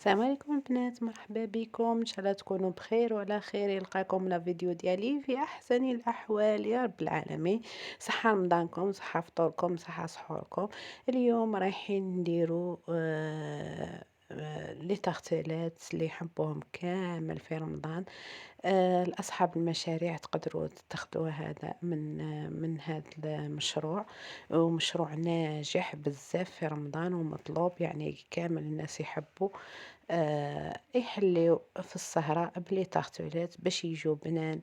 السلام عليكم البنات، مرحبا بكم. ان شاء الله تكونوا بخير وعلى خير. يلقاكم لا فيديو ديالي في احسن الاحوال يا رب العالمين. صحه رمضانكم، صحه فطوركم، صحه سحوركم. اليوم رايحين نديرو لي تارتيلات اللي يحبوهم كامل في رمضان. لأصحاب المشاريع تقدروا تاخدوا هذا من هذا المشروع، ومشروع ناجح بزاف في رمضان ومطلوب، يعني كامل الناس يحبوا يحليو في السهرة بلي تارتولات باش يجوا بنان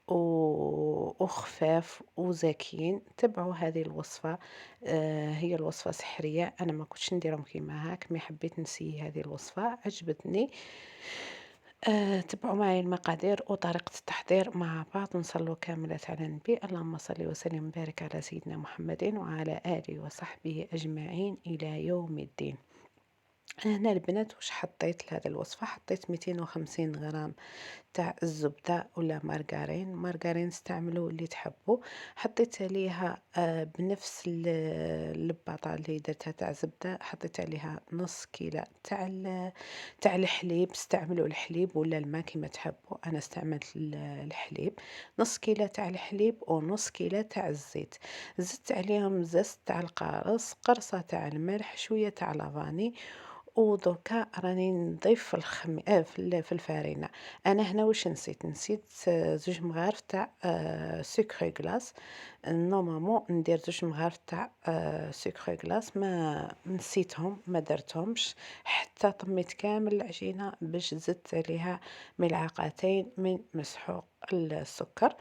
وخفاف وزاكيين. تبعوا هذه الوصفة. هي الوصفة سحرية، أنا ما كنتش نديرهم كيما هاك، مي حبيت نسي هذه الوصفة عجبتني. تبعوا معي المقادير وطريقة التحضير مع بعض، نصلوا كاملة على النبي. اللهم صل وسلم وبارك على سيدنا محمد وعلى آله وصحبه أجمعين إلى يوم الدين. هنا البنات واش حطيت لهذه الوصفة؟ حطيت 250 غرام تاع الزبدة ولا مارغرين استعملوا اللي تحبوا. حطيت عليها بنفس الباطة اللي درتها تاع زبدة، حطيت عليها نص كيلو تاع الحليب. استعملوا الحليب ولا الماء كما تحبوا، انا استعملت الحليب. نص كيلو تاع الحليب ونص كيلو تاع الزيت. زدت عليهم زست تاع القارص، قرصة تاع الملح، شوية تاع لافاني. ودركا راني نضيف في في الفرينه. انا هنا واش نسيت زوج مغارف تاع سكر غلاس. نورمالمون ندير زوج مغارف تاع سكر غلاس، ما نسيتهم ما درتهمش. حتى طميت كامل العجينه باش زدت عليها ملعقتين من مسحوق السكر.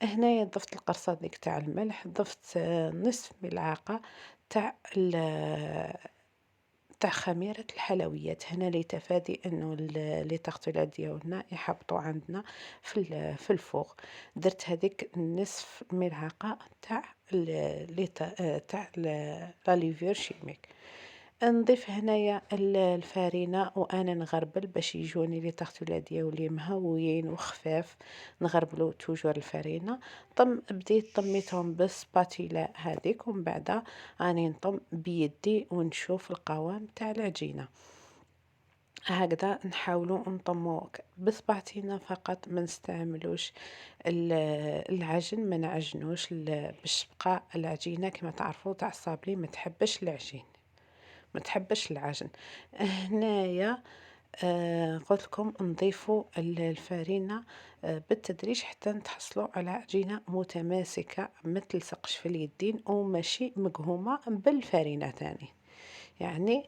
هنايا ضفت القرصه ديك تاع الملح، ضفت نصف ملعقه تاع خميرة الحلويات. هنا لتفادي انه لي تارتلات ديالنا يحبطوا عندنا في الفوق. درت هذيك نصف ملعقة تاع تاع لا ليفور شيميك. نضيف هنايا الفارينة وانا نغربل باش يجوني لي تارتلات ديالي مهويين وخفاف. نغربلو توجور الفارينة. بديت طميتهم بالسباتيلا هذيك، ومن بعد راني نطم بيدي ونشوف القوام تاع العجينة. هكذا نحاولوا نطمو بصبعتنا فقط، ما نستعملوش العجن، ما نعجنوش باش تبقى العجينة كما تعرفوا تاع الصابلي ما تحبش العجين، ما تحبش العجن. هنايا قلت لكم نضيفوا الفارينة بالتدريج حتى نتحصلوا على عجينة متماسكة ما تلصقش في اليدين وماشي مقهومة بالفارينة تاني. يعني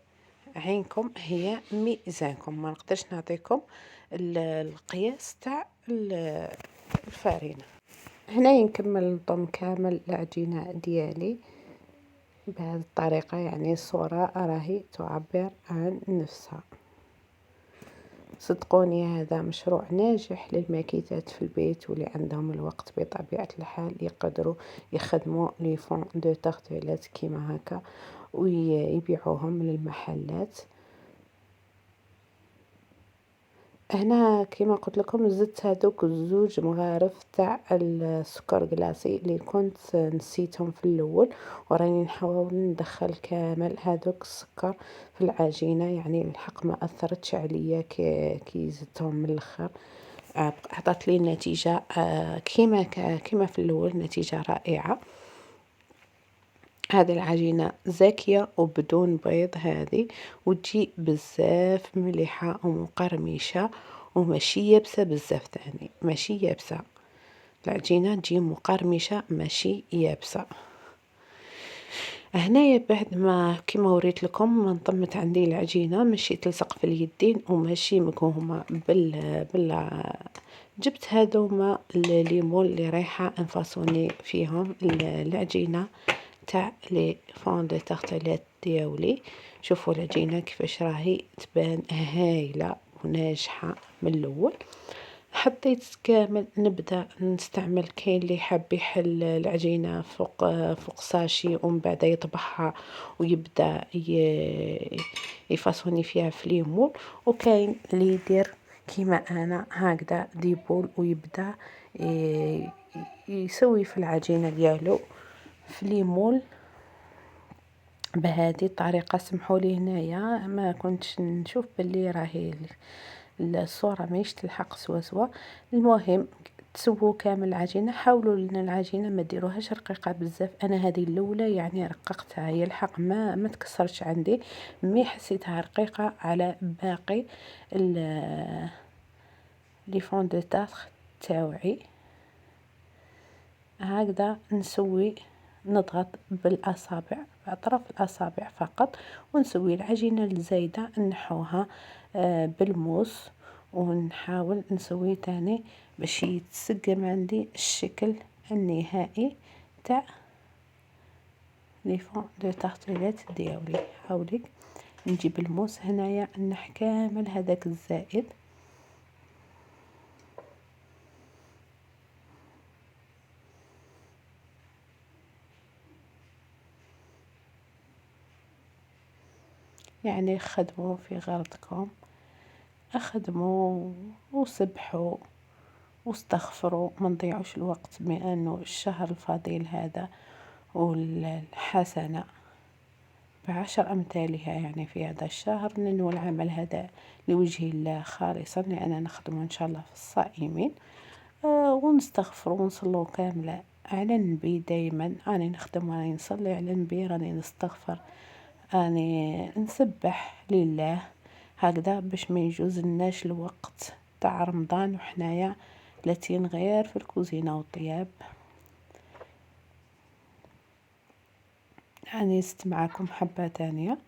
عينكم هي ميزانكم، ما نقدرش نعطيكم القياس تاع الفارينة. هنا نكمل نطم كامل العجينة ديالي بهذه الطريقة، يعني الصورة راهي تعبر عن نفسها. صدقوني هذا مشروع ناجح للماكيزات في البيت، واللي عندهم الوقت بطبيعة الحال يقدروا يخدموا لي فون دو تارتيلات كيما هكا ويبيعوهم للمحلات. هنا كما قلت لكم زدت هذوك الزوج مغارف تاع السكر كلاصي اللي كنت نسيتهم في الاول، وراني نحاول ندخل كامل هذوك السكر في العجينه، يعني الحق ما اثرتش عليا كي زدتهم من الاخر. عطات لي نتيجه كيما في الاول، نتيجه رائعه. هذه العجينة زاكية وبدون بيض هذه، وتجي بزاف مليحة ومقرمشة وماشي يابسة بزاف تاني، ماشي يابسة. العجينة تجي مقرمشة ماشي يابسة. هنايا بعد ما كما وريت لكم ما نطمت عندي العجينة ماشي تلصق في اليدين وماشي مكهومة جبت هذوما الليمون اللي رايحة انفاصوني فيهم العجينة تاع لي فون دو تارتلات ديالي. شوفوا العجينه كيفاش راهي تبان هايله وناجحه من الاول. حطيت كامل، نبدا نستعمل كاين اللي حاب يحل العجينه فوق ساشي ومن بعد يطبخها ويبدا يفاصوني فيها في ليمون، وكاين اللي يدير كيما انا هكذا ديبول ويبدا يسوي في العجينه ديالو في ليمون بهذه الطريقة. سمحوا لي هنايا ما كنتش نشوف باللي راهي الصورة ماهيش تلحق سوا. المهم تسووا كامل العجينة، حاولوا لنا العجينة ما ديروهاش رقيقة بزاف. انا هذه الاولى يعني رققتها، هي الحق ما تكسرش عندي، مي حسيتها رقيقة على باقي لي فون دو تاخ تاوعي. هكذا نسوي، نضغط بالاصابع، باطراف الاصابع فقط، ونسوي العجينه الزايده نحوها بالموس، ونحاول نسوي تاني باش يتسقم عندي الشكل النهائي تاع لي فون دو تارتيلات ديالي. حاولي نجيب الموس هنايا نحكامل هذاك الزائد. يعني خدموا في غرضكم، اخدموا وسبحوا واستغفروا، ما نضيعوش الوقت، بانه الشهر الفضيل هذا والحسنة بعشر أمثالها يعني في هذا الشهر. ننوي العمل هذا لوجه الله خالصا، لأننا نخدم إن شاء الله في الصائمين. ونستغفر ونصلوا كاملة على النبي. دايما راني نخدم وراني نصلي على النبي، راني نستغفر، راني نسبح لله، هكذا باش ما يجوز لناش الوقت تاع رمضان وحنايا لاتين غير في الكوزينة والطياب. يعني زدت معاكم حبة تانية،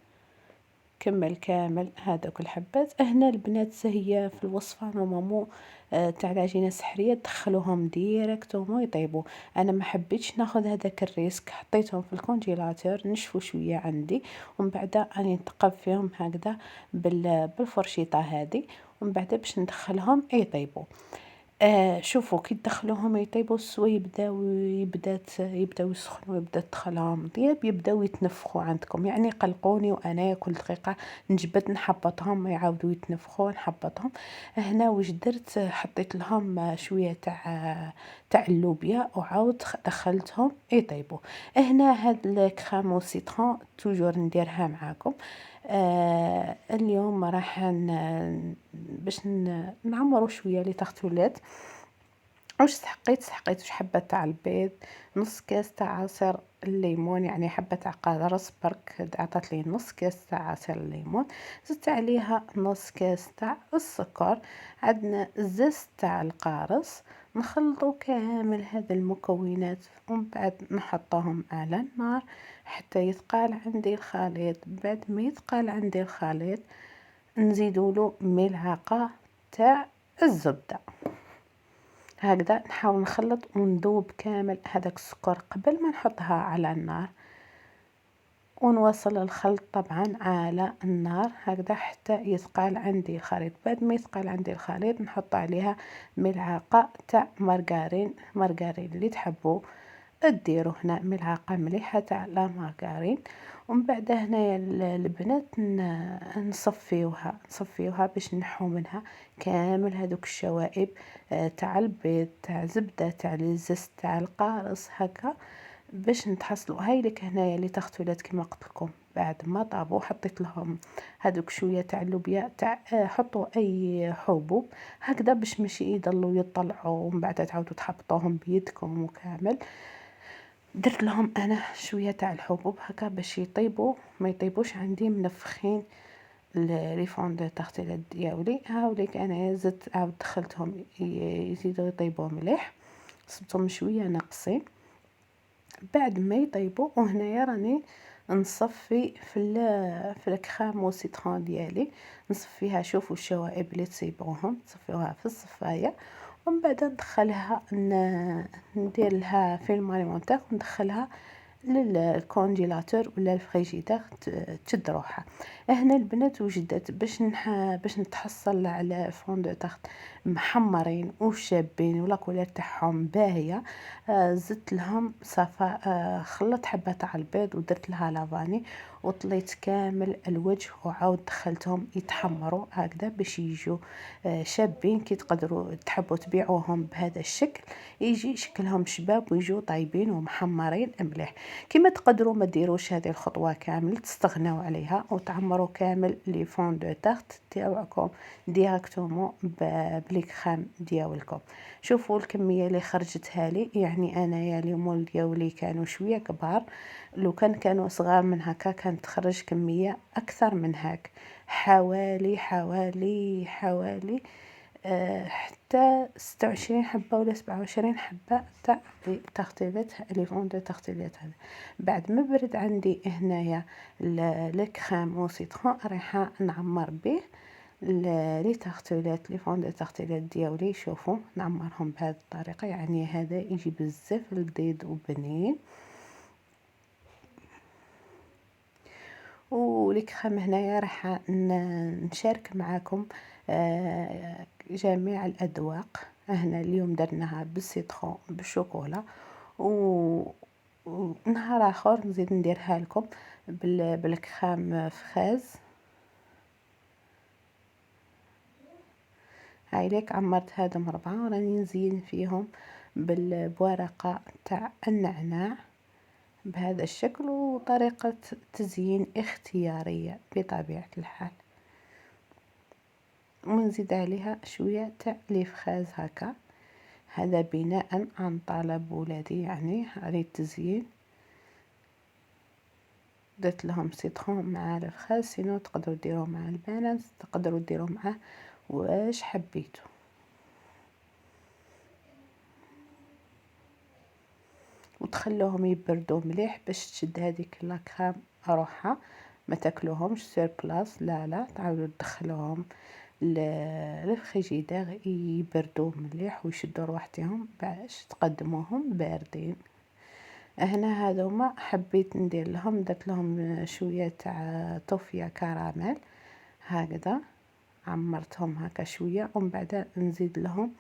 كمل كامل هذوك الحبات. هنا البنات هي في الوصفة نورمالمون تاع العجينة السحرية تدخلوهم ديريكتومون يطيبوا. انا ما حبيتش ناخذ هذاك الريسك، حطيتهم في الكونجيلاتور نشفوا شوية عندي، ومن بعد اني نتقب فيهم هكذا بالفرشيطة هذه، ومن بعد باش ندخلهم يطيبوا. شوفوا كي تدخلوهم يطيبوا سوا يبداو يسخنوا، يبدا تدخلهم طياب، يبداو يتنفخوا عندكم. يعني قلقوني وانا كل دقيقه نجبد نحبطهم يعاودوا يتنفخوا، نحبطهم. هنا واش درت؟ حطيت لهم شويه تاع اللوبيا وعاود دخلتهم يطيبوا. هنا هاد الكريم وسيترون توجور نديرها معاكم. اليوم راح باش نعمروا شويه لي تارتولات. واش سحقيت واش حبه تاع البيض، نص كاس تاع عصير الليمون، يعني حبه تاع قرص برك عطات لي نص كاس تاع عصير الليمون، زدت عليها نص كاس تاع السكر، عندنا زز تاع القارص. نخلطوا كامل هذا المكونات ومن بعد نحطهم على النار حتى يثقل عندي الخليط. بعد ما يثقل عندي الخليط نزيدوله ملعقه تاع الزبده. هكذا نحاول نخلط ونذوب كامل هذاك السكر قبل ما نحطها على النار، ونواصل الخلط طبعا على النار هكذا حتى يثقل عندي الخليط. بعد ما يثقل عندي الخليط نحط عليها ملعقه تاع مارغرين اللي تحبوا ديروا. هنا ملعقه مليحه تاع لا مارغرين. ومن بعد هنايا البنات نصفيوها باش نحو منها كامل هذوك الشوائب تاع البيض تاع زبده تاع الزز تاع القارص هكا، باش نتحصلوا. هاي لك هنايا اللي تختولات كما قلت لكم بعد ما طابوا حطيت لهم هذوك شويه تاع اللوبيا تاع حطوا اي حبوب هكذا باش ماشي يضلوا يطلعوا ومن بعد تعاودوا تحبطوهم بيدكم وكامل. درت لهم انا شويه تاع الحبوب هكا باش يطيبوا ما يطيبوش عندي منفخين لي فون دو تارتيلات ديالي. هاوليك انا زدت عاود دخلتهم يزيدوا يطيبوا مليح، صبتهم شويه ناقصين. بعد ما يطيبوا وهنايا راني نصفي في الكريم وسيترون ديالي، نصفيها. شوفوا الشوائب اللي تصيبوهم تصفيوها في الصفايه، ومن بعد ندخلها ندير لها فيلم اليمونتير وندخلها للكونجيلاتور ولا الفريجيدير تشد روحها. هنا البنات وجدت باش نتحصل على فون دو تارت محمرين وشابين ولا كولير تاعهم باهيه. زدت لهم صفا خلطت حبه تاع البيض ودرت لها لافاني وطليت كامل الوجه وعاود دخلتهم يتحمروا هكذا باش يجوا شابين. كي تقدروا تحبوا تبيعوهم بهذا الشكل يجي شكلهم شباب ويجوا طيبين ومحمرين مليح. كما تقدروا ما ديروش هذه الخطوه كامل، تستغناو عليها وتعمروا كامل لي فون دو تارت تاعكم ديريكتومون بالكريم ديالكم. شوفوا الكميه اللي خرجتها لي، يعني انايا لي مول ديالي كانوا شويه كبار، لو كانوا صغار من هكا كانت تخرج كميه اكثر من هاك، حوالي حتى 26 حبه ولا 27 حبه تاع التغطيات لي فون دو تغطيات. هذا بعد ما برد عندي هنايا الكريم وسيترون رايحه نعمر به لي تغطيلات لي فون دو تغطيلات ديالي. شوفوا نعمرهم بهذه الطريقه، يعني هذا يجي بزاف لذيذ وبنين. والكريم هنايا راح نشارك معكم جميع الاذواق. هنا اليوم درناها بالسيترون بالشوكولا، ونهار اخر نزيد نديرها لكم بالكريم فريز. هاي ليك عمرت هادم 4 وراني نزين فيهم بورقة تاع النعناع بهذا الشكل، وطريقة تزيين اختيارية بطبيعة الحال. ونزيد عليها شوية تاع لي فريز هكا، هذا بناء عن طلب ولادي يعني على التزيين. درت لهم سيترون مع الفريز، سينو تقدروا ديروا مع الباناز، تقدروا ديروا معه واش حبيتوا. وتخلوهم يبردوا مليح باش تشد هذيك لاكريم روحها، ما تاكلوهمش سير بلاص، لا تعاودوا تدخلوهم للفريجيدير يبردوا مليح ويشدوا روحتهم باش تقدموهم باردين. هنا هذوما حبيت ندير لهم، درت لهم شويه تاع طوفيه كراميل هكذا، عمرتهم هكا شويه، ومن بعد نزيد لهم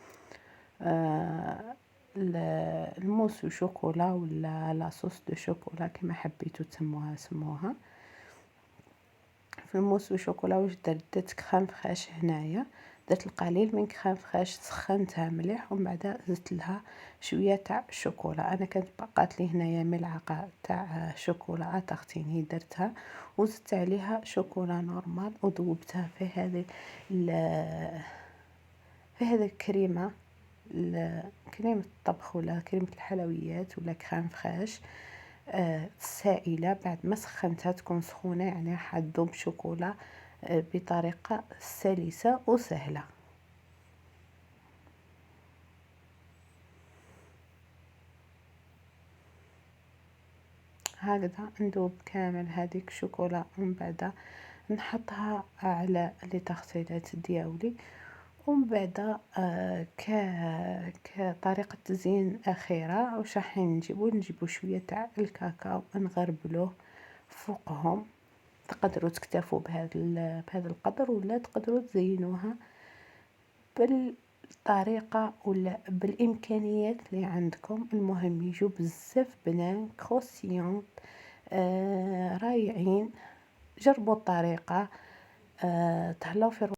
الموس وشوكولا ولا لاصوص دو شوكولا كما حبيتوا تسموها سموها. في الموس وشوكولا واش درت كريم فريش هنايا، درت القليل من كريم فريش سخنتها مليح، ومن بعد زدت لها شويه تاع الشوكولا. انا كانت بقات لي هنايا ملعقه تاع شوكولا تغطيني درتها، وزدت عليها شوكولا نورمال وذوبتها في هذه الكريمه، كريمة الطبخ ولا كريمة الحلويات ولا كريم فريش سائلة. بعد ما سخنتها تكون سخونة، يعني حتذوب شوكولا بطريقة سلسة وسهلة. هكذا نذوب كامل هذيك الشوكولا، ومن بعد نحطها على لي تغطيلات ديالي. ومن بعد كطريقة تزيين أخيرة واش راح نجيبو شوية تاع الكاكاو نغربلوه فوقهم. تقدروا تكتفوا بهذا القدر، ولا تقدروا تزينوها بالطريقة ولا بالإمكانيات اللي عندكم. المهم يجوا بزاف بنان كروسيون رائعين. جربوا الطريقة، تهلاو في